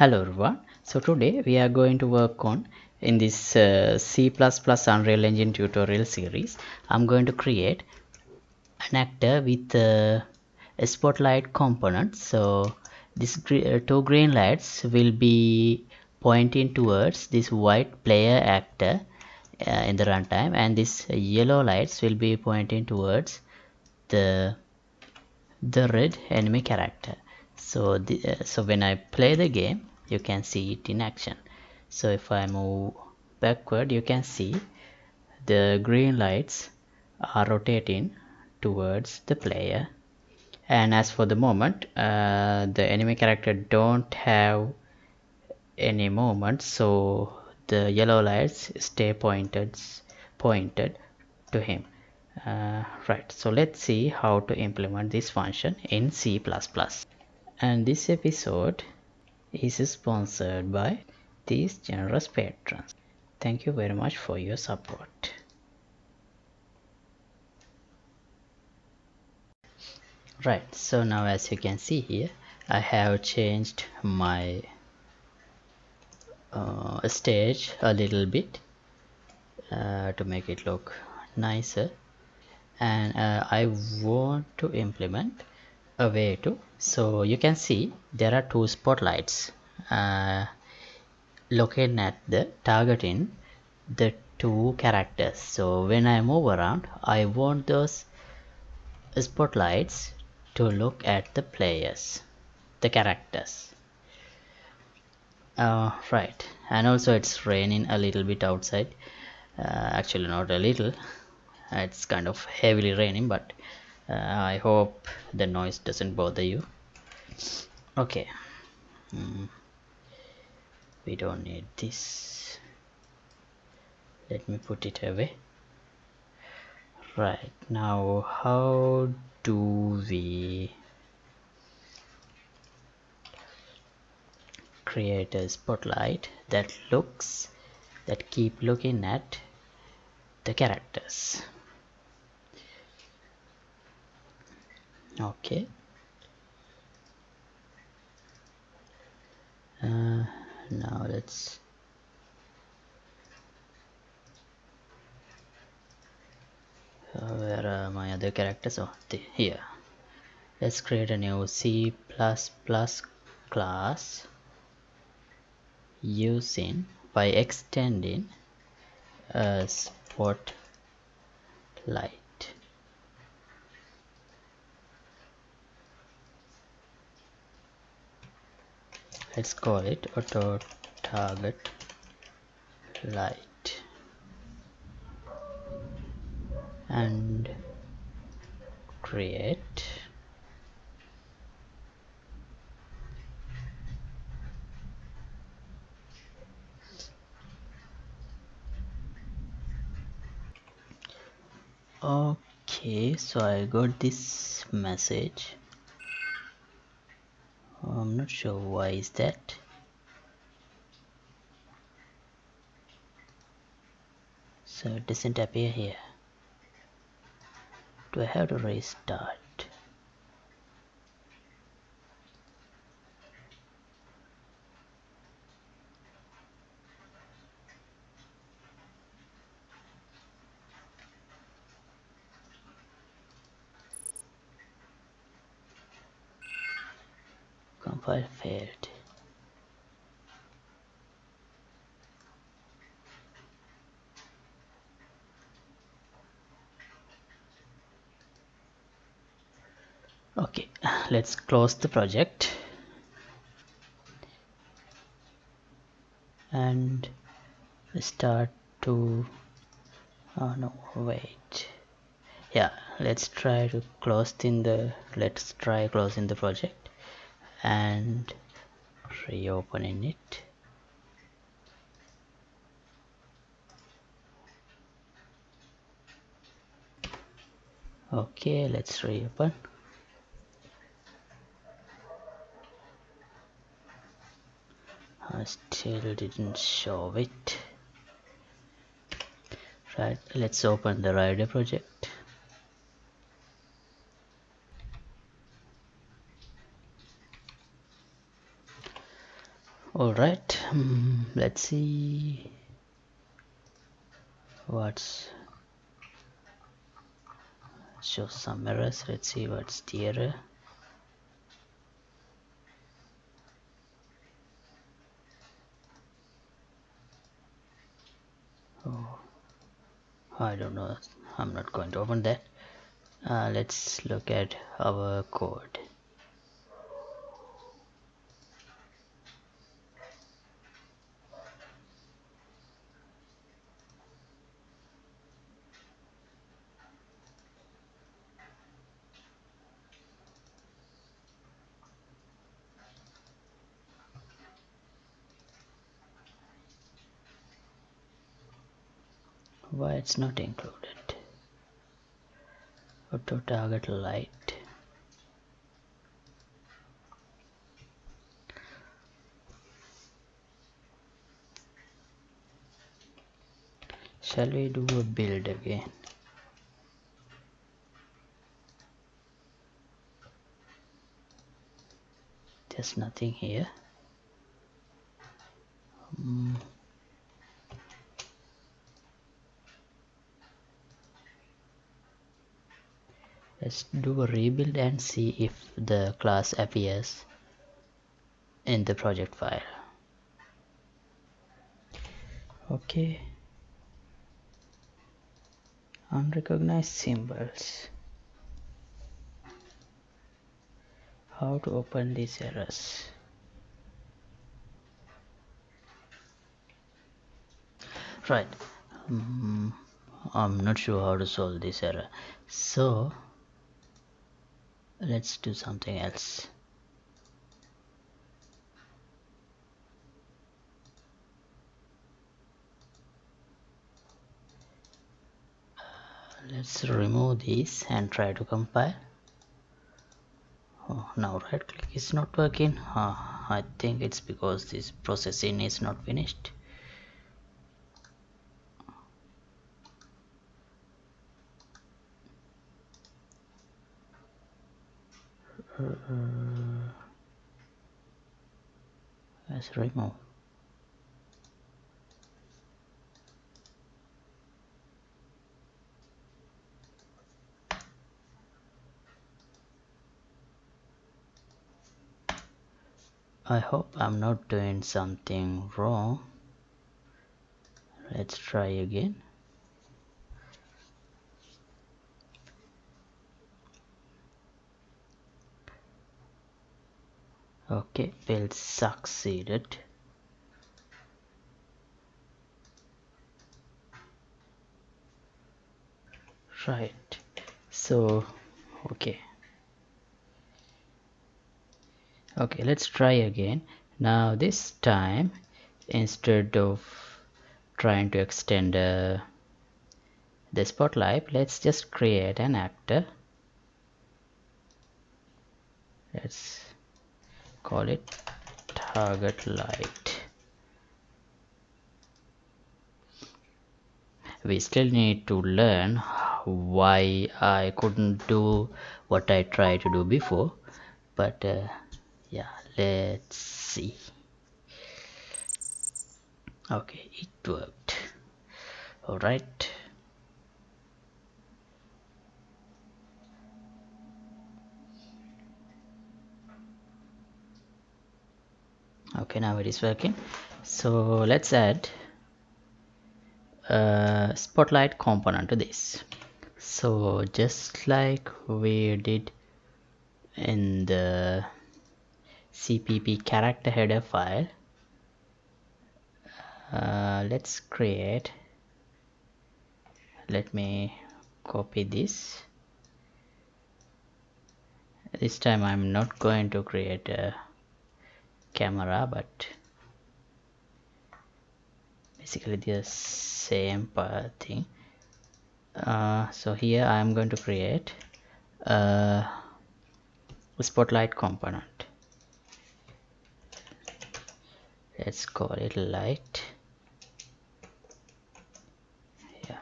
Hello everyone. So today we are going to work on in this C++ Unreal Engine tutorial series. I'm going to create an actor with a spotlight component. So this two green lights will be pointing towards this white player actor in the runtime, and this yellow lights will be pointing towards the red enemy character. So so when I play the game, you can see it in action. So if I move backward, you can see the green lights are rotating towards the player. And as for the moment, the enemy character don't have any movement, so the yellow lights stay pointed to him. Right, so let's see how to implement this function in C++. And this episode is sponsored by these generous patrons. Thank you very much for your support. Right, so now as you can see here, I have changed my stage a little bit to make it look nicer, and I want to implement a way to, so you can see there are two spotlights located at the targeting the two characters. So when I move around, I want those spotlights to look at the players, the characters. Right, and also it's raining a little bit outside. Actually not a little, it's kind of heavily raining, but I hope the noise doesn't bother you. Okay, we don't need this, let me put it away. Right, now how do we create a spotlight that keep looking at the characters? Okay, now let's where are my other characters? Oh, here. Let's create a new C++ class using by extending a spotlight. Let's call it auto target light and create okay. So I got this message. I'm not sure why is that. So it doesn't appear here. Do I have to restart? Compile failed. Okay, let's close the project and start to, oh no, wait, yeah, let's try closing the project and reopening it. Okay, let's reopen. I still didn't show it. Right, let's open the rider project. All right, let's see what's show some errors. Let's see what's the error. Oh, I don't know, I'm not going to open that. Let's look at our code. Why it's not included? Auto target light. Shall we do a build again? There's nothing here. Let's do a rebuild and see if the class appears in the project file. Okay. Unrecognized symbols. How to open these errors? Right. I'm not sure how to solve this error. So let's do something else. Let's remove this and try to compile. Oh, now right click is not working. I think it's because this processing is not finished. Let's remove. I hope I'm not doing something wrong. Let's try again. Okay, build succeeded. Right, so okay, let's try again. Now this time, instead of trying to extend the spotlight, let's just create an actor. Let's call it target light. We still need to learn why I couldn't do what I tried to do before, but yeah, let's see. Okay, it worked. All right. Okay, now it is working. So let's add a spotlight component to this. So just like we did in the CPP character header file, let's create, let me copy this. This time I'm not going to create a camera, but basically the same thing. So here I'm going to create a spotlight component. Let's call it light. Yeah.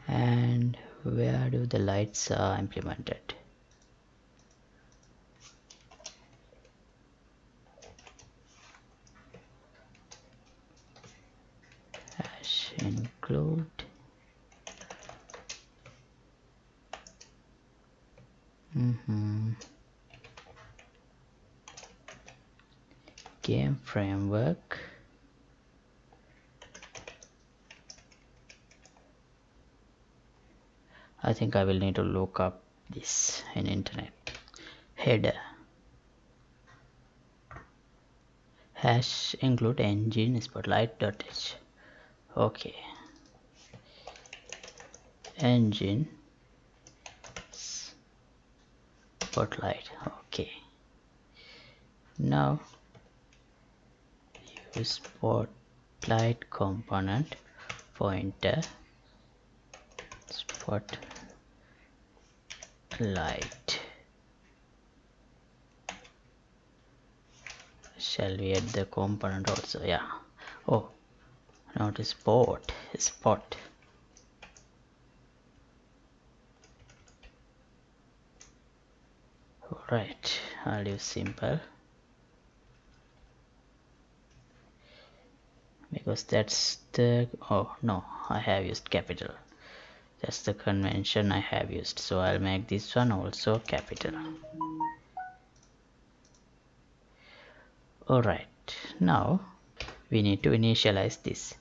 And where do the light spotlights are implemented. Hash include game framework. I think I will need to look up this in internet. Header hash include engine spotlight.h. Okay, engine spotlight. Okay, now use spotlight component pointer spotlight. Shall we add the component also? Yeah. Oh, not a spot. Alright, I'll use simple because that's the, oh no, I have used capital. That's the convention I have used, so I'll make this one also capital. Alright, now we need to initialize this.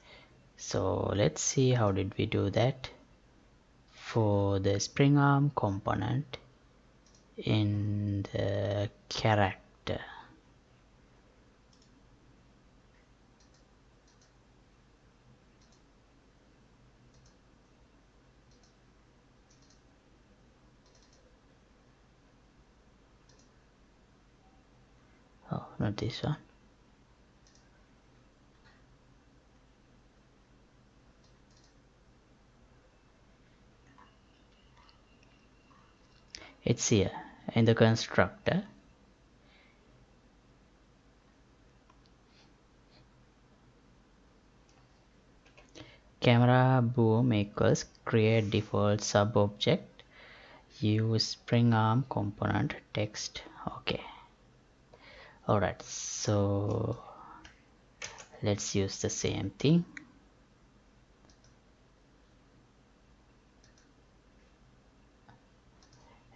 So let's see how did we do that. For the spring arm component in the character, oh not this one, it's here in the constructor. Camera boom equals create default sub object, use spring arm component text. Okay, alright, so let's use the same thing.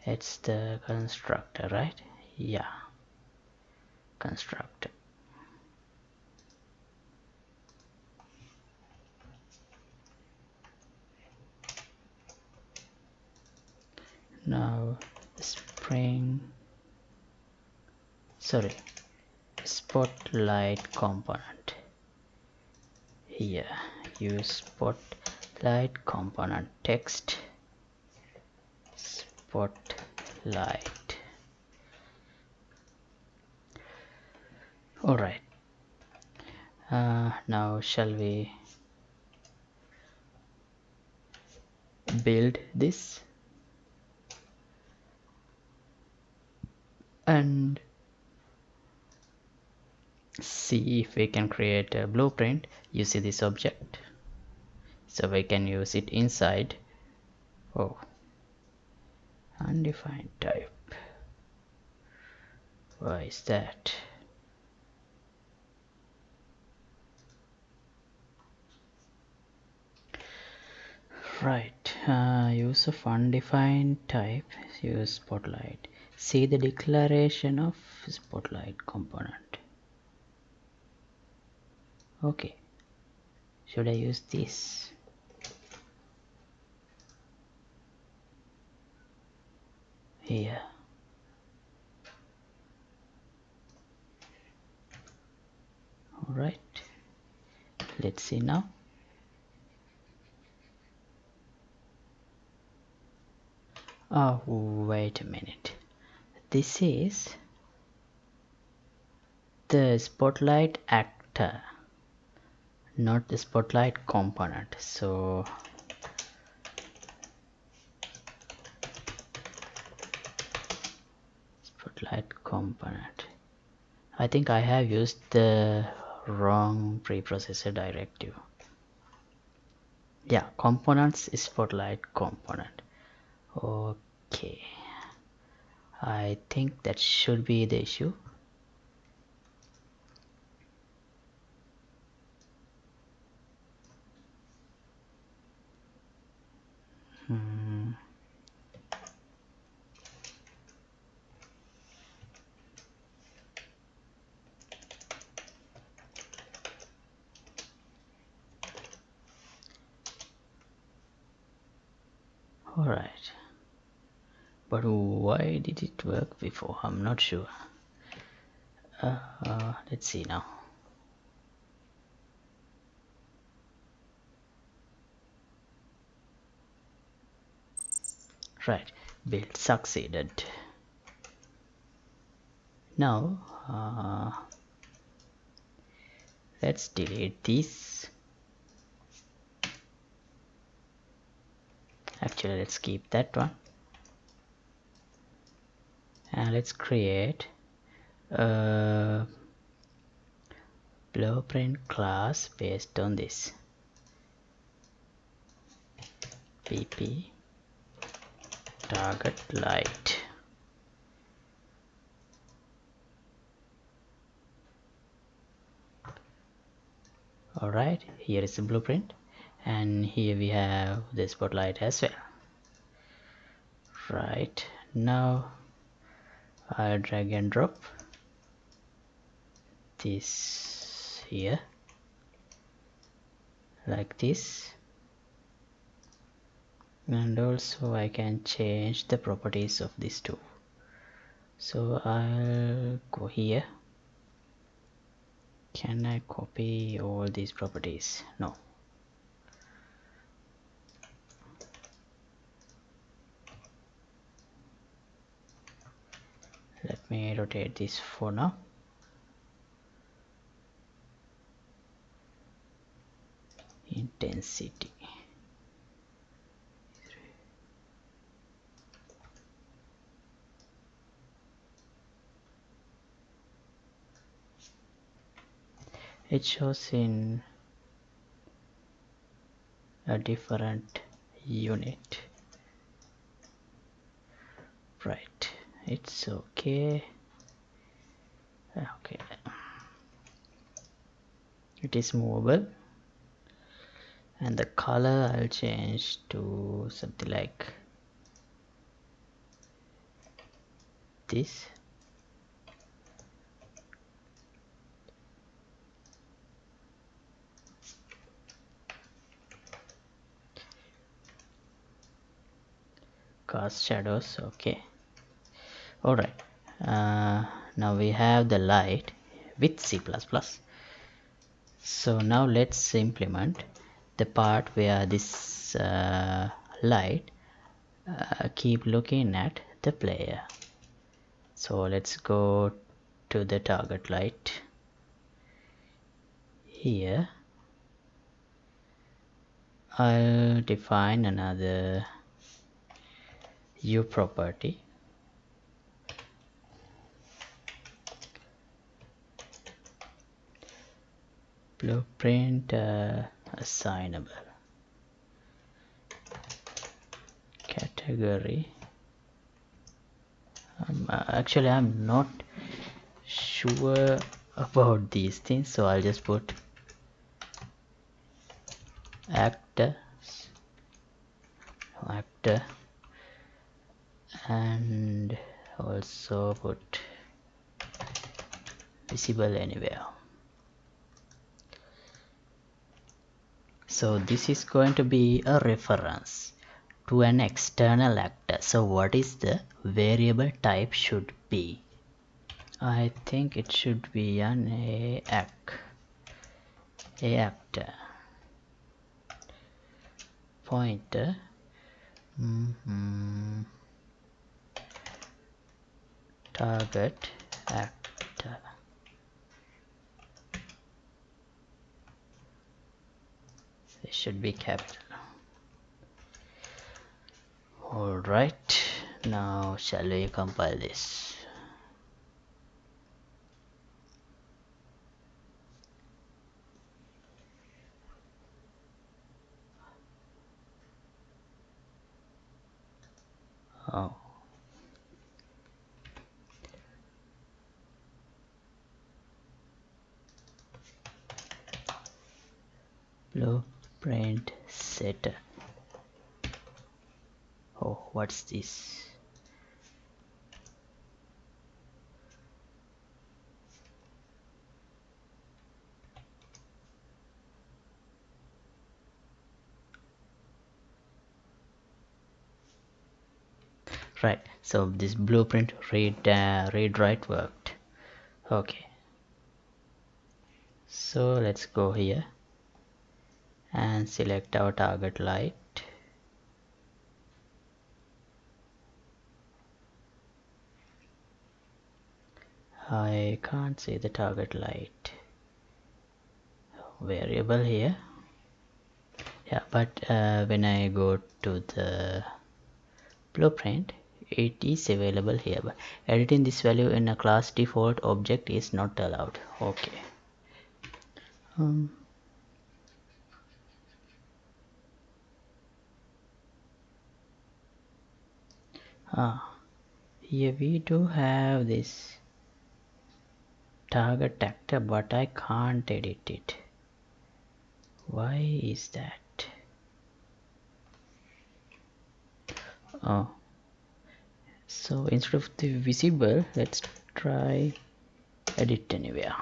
It's the constructor, right? Yeah, constructor. Now spotlight component. Here use spotlight component text spotlight. Alright, now shall we build this and see if we can create a blueprint using this object, so we can use it inside. Oh, undefined type, why is that? Right, use of undefined type, use spotlight. See the declaration of spotlight component. Okay, should I use this? Here. Alright, let's see now. Oh, wait a minute. This is the spotlight actor, not the spotlight component. So spotlight component, I think I have used the wrong preprocessor directive. Yeah, components is spotlight component. Okay, I think that should be the issue. Alright, but why did it work before? I'm not sure. Let's see now. Right, build succeeded. Now let's delete this. Actually, let's keep that one, and let's create a blueprint class based on this. pp target light. Alright, here is the blueprint, and here we have the spotlight as well. Right, now I'll drag and drop this here like this, and also I can change the properties of these two. So I'll go here. Can I copy all these properties? No. Let me rotate this for now. Intensity. It shows in a different unit. Right, it's okay. Okay, it is movable, and the color I'll change to something like this. Cast shadows. Okay. Alright, now we have the light with C++. So now let's implement the part where this light keep looking at the player. So let's go to the target light here. I'll define another U property. Blueprint assignable. Category. Actually, I'm not sure about these things, so I'll just put actor, and also put visible anywhere. So this is going to be a reference to an external actor. So what is the variable type should be? I think it should be an actor pointer. Target actor. It should be capital. Alright, now shall we compile this? Oh, blueprint setter. Oh, what's this? Right, so this blueprint read write worked. Okay, so let's go here and select our target light. I can't see the target light variable here. Yeah, but when I go to the blueprint, it is available here, but editing this value in a class default object is not allowed. Okay. Here we do have this target actor, but I can't edit it. Why is that? Oh, so instead of the visible, let's try edit anywhere.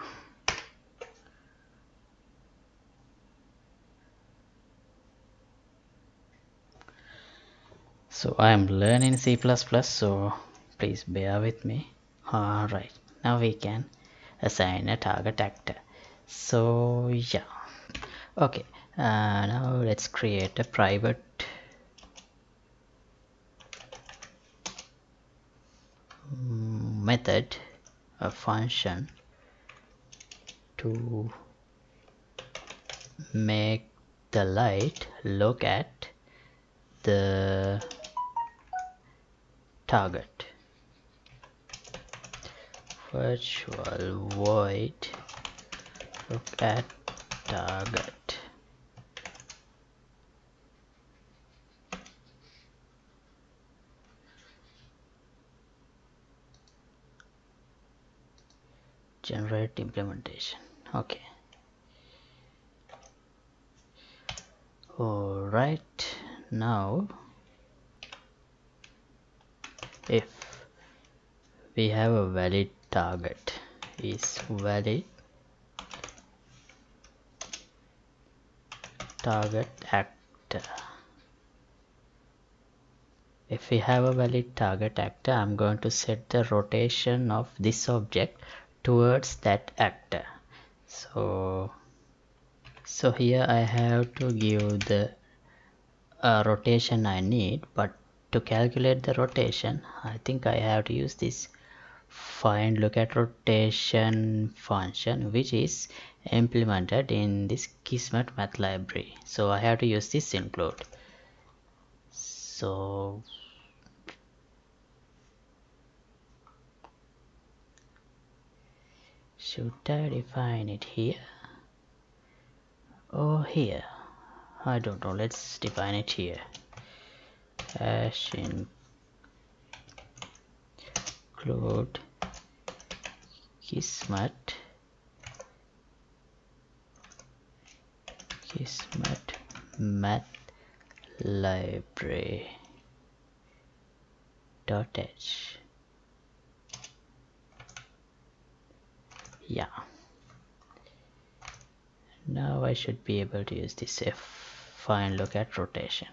So I am learning C++, so please bear with me. Alright, now we can assign a target actor. So yeah, okay, now let's create a private method, a function to make the light look at the target. Virtual void look at target. Generate implementation. Okay. Alright, now if we have a valid target is valid target actor. If we have a valid target actor, I'm going to set the rotation of this object towards that actor. So here I have to give the rotation I need, but to calculate the rotation, I think I have to use this FindLookAtRotation function, which is implemented in this KismetMath library. So I have to use this include. So should I define it here or here? I don't know, let's define it here. Hash include KismetMath library .h. Yeah, now I should be able to use this FindLookAtRotation.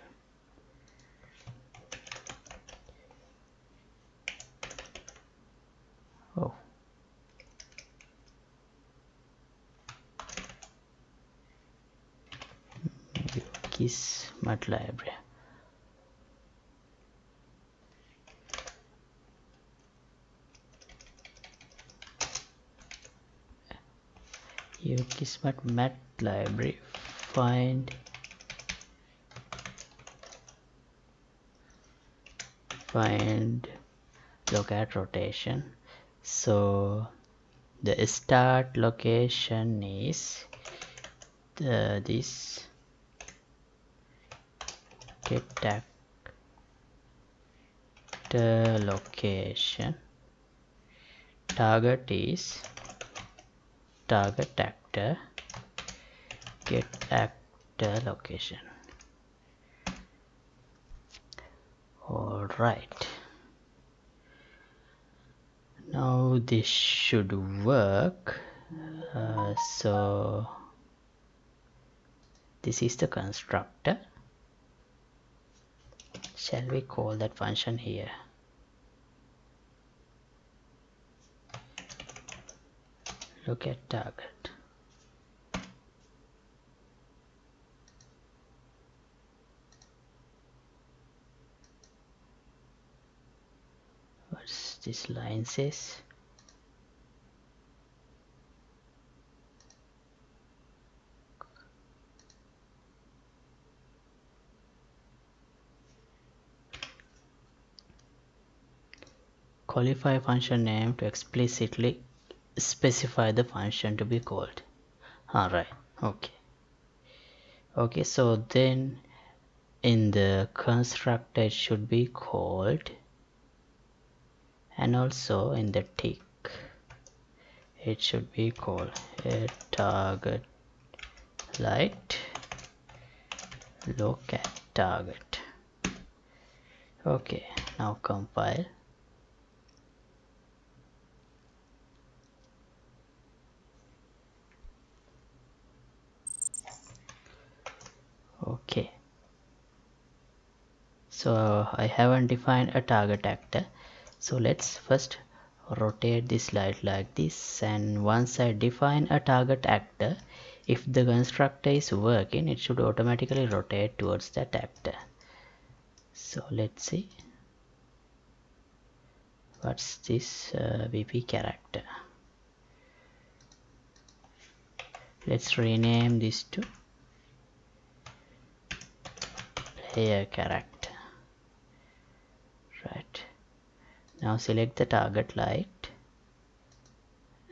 Oh, Kismet library. KismetMath library find look at rotation. So the start location is this get actor location. Target is target actor. Get actor actor location. All right, now this should work. So this is the constructor. Shall we call that function here? Look at target. What's this line says? Qualify function name to explicitly specify the function to be called. Alright, okay, so then in the constructor it should be called, and also in the tick it should be called a target light look at target. Okay, now compile. Okay, so I haven't defined a target actor, so let's first rotate this light like this, and once I define a target actor, if the constructor is working, it should automatically rotate towards that actor. So let's see what's this VP character. Let's rename this to player character. Right, now select the target light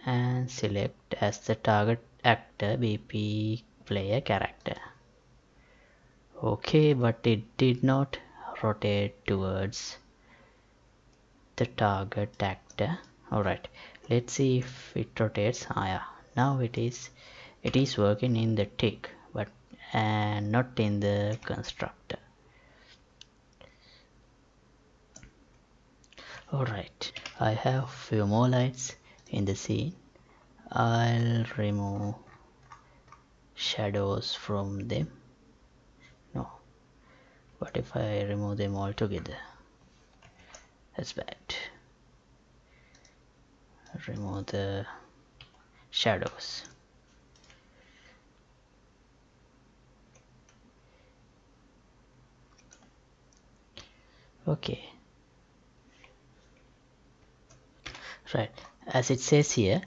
and select as the target actor BP player character. Okay, but it did not rotate towards the target actor. Alright, let's see if it rotates. Yeah, now it is working in the tick, but and not in the constructor. Alright, I have few more lights in the scene. I'll remove shadows from them. No, what if I remove them all together? That's bad. Remove the shadows. Okay, right, as it says here,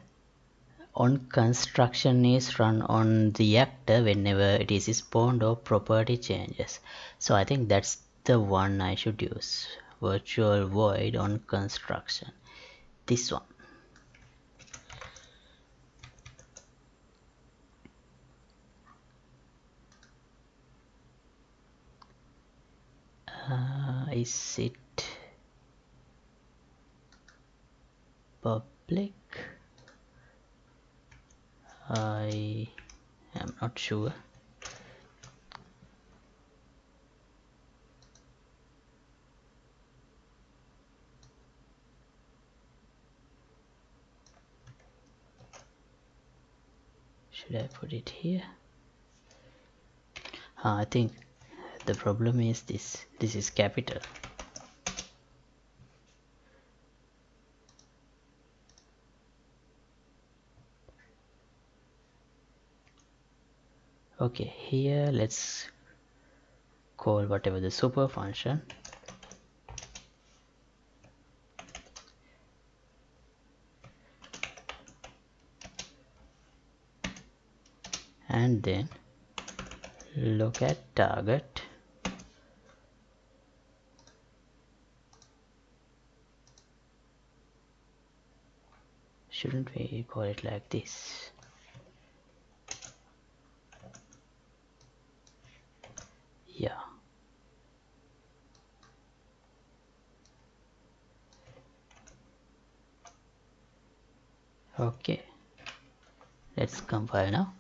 OnConstruction is run on the actor whenever it is spawned or property changes. So I think that's the one I should use. Virtual void OnConstruction. This one. Is it public? I am not sure. Should I put it here? I think the problem is this is capital. Okay, here let's call whatever the super function, and then look at target. Shouldn't we call it like this? Yeah. Okay, let's compile now.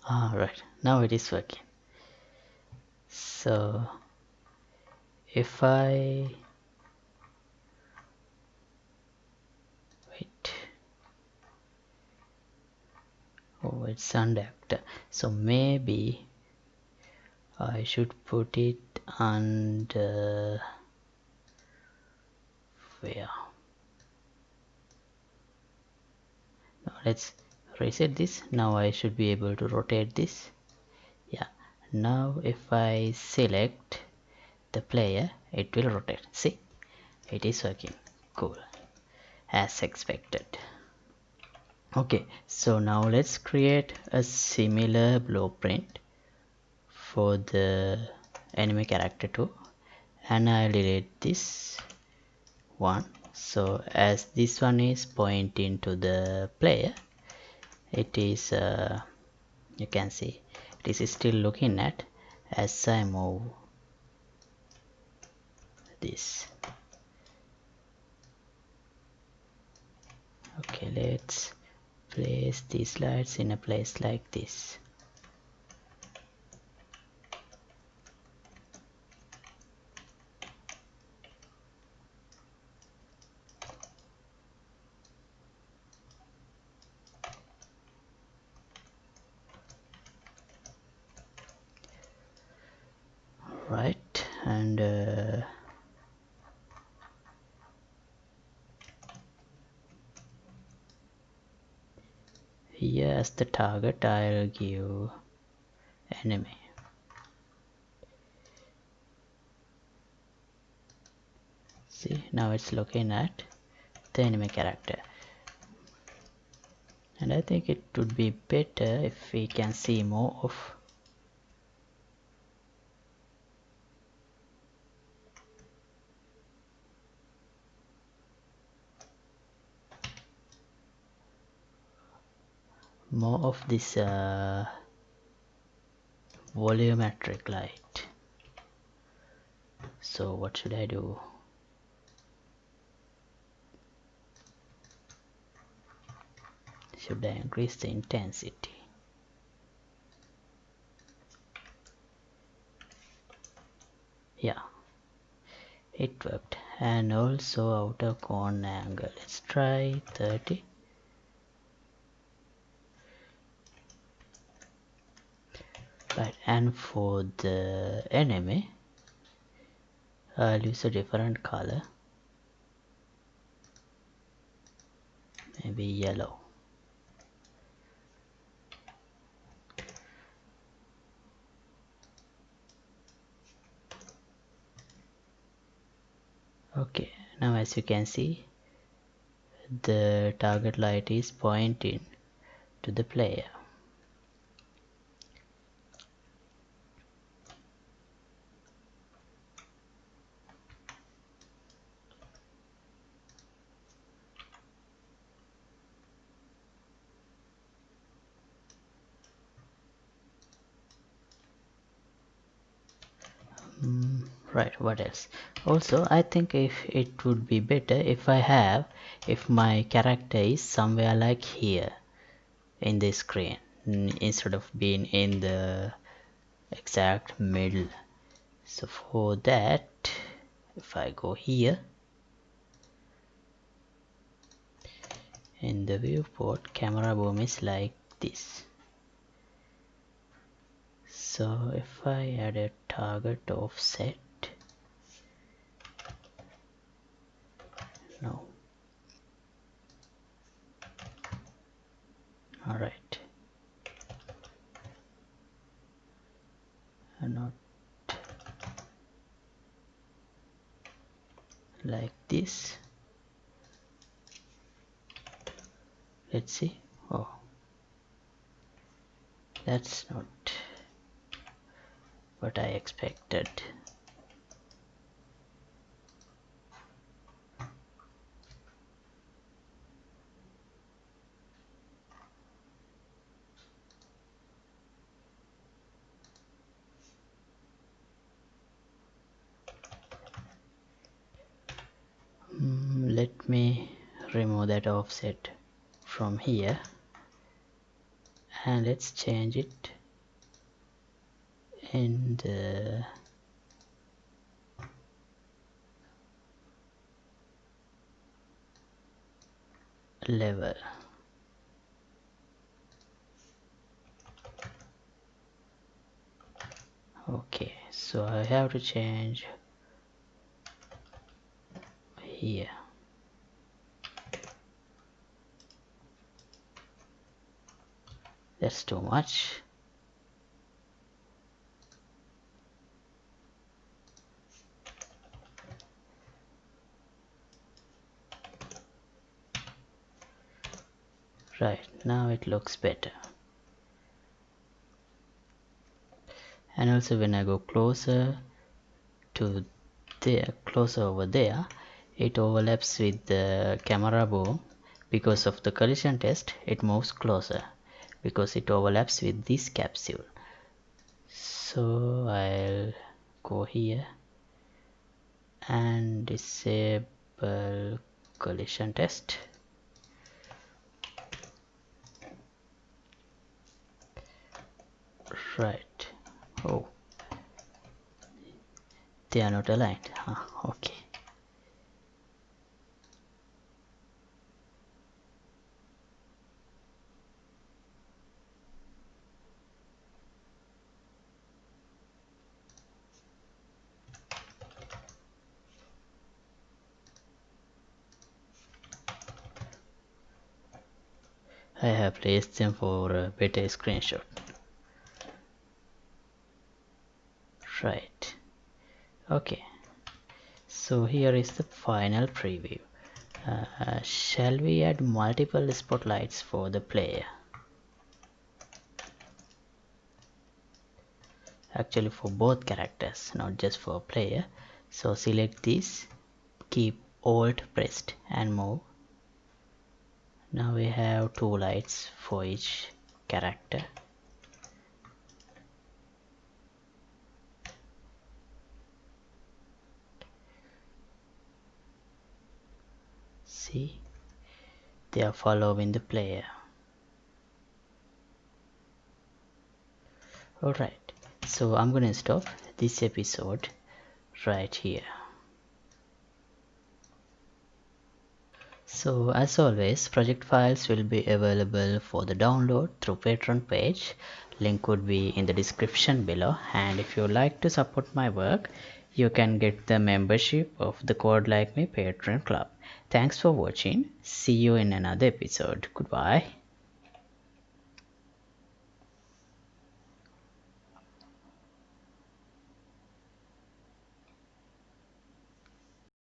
Right, now it is working. So if I wait, oh, it's under actor, so maybe I should put it under where? Now let's reset this. Now I should be able to rotate this. Yeah, now if I select the player, it will rotate. See, it is working. Cool, as expected. Okay, so now let's create a similar blueprint for the anime character too, and I'll delete this one. So as this one is pointing to the player, it is you can see it is still looking at as I move this. Okay, let's place these lights in a place like this. Right, and here as the target I'll give enemy. See, now it's looking at the enemy character, and I think it would be better if we can see more of this volumetric light. So what should I do? Should I increase the intensity? Yeah, it worked. And also outer corner angle, let's try 30. Right, and for the enemy I'll use a different color, maybe yellow. Okay, now as you can see, the target light is pointing to the player. Right, what else? Also, I think if it would be better if my character is somewhere like here in the screen, instead of being in the exact middle. So for that, if I go here in the viewport, camera boom is like this. So if I add a target offset, no, alright, not like this. Let's see. Oh, that's not what I expected. Let me remove that offset from here and let's change it in the level. Okay, so I have to change here. That's too much. Right, now it looks better. And also when I go closer to there, closer over there, it overlaps with the camera boom. Because of the collision test, it moves closer because it overlaps with this capsule. So I'll go here and disable collision test. Right. Oh, they are not aligned. Okay. I have placed them for a better screenshot. Right. Okay. So here is the final preview. Shall we add multiple spotlights for the player? Actually for both characters, not just for player. So select this, keep Alt pressed and move. Now we have 2 lights for each character. See, they are following the player. Alright, so I'm gonna stop this episode right here. So as always, project files will be available for the download through Patreon page. Link would be in the description below, and if you like to support my work, you can get the membership of the Code Like Me Patreon club. Thanks for watching. See you in another episode. Goodbye.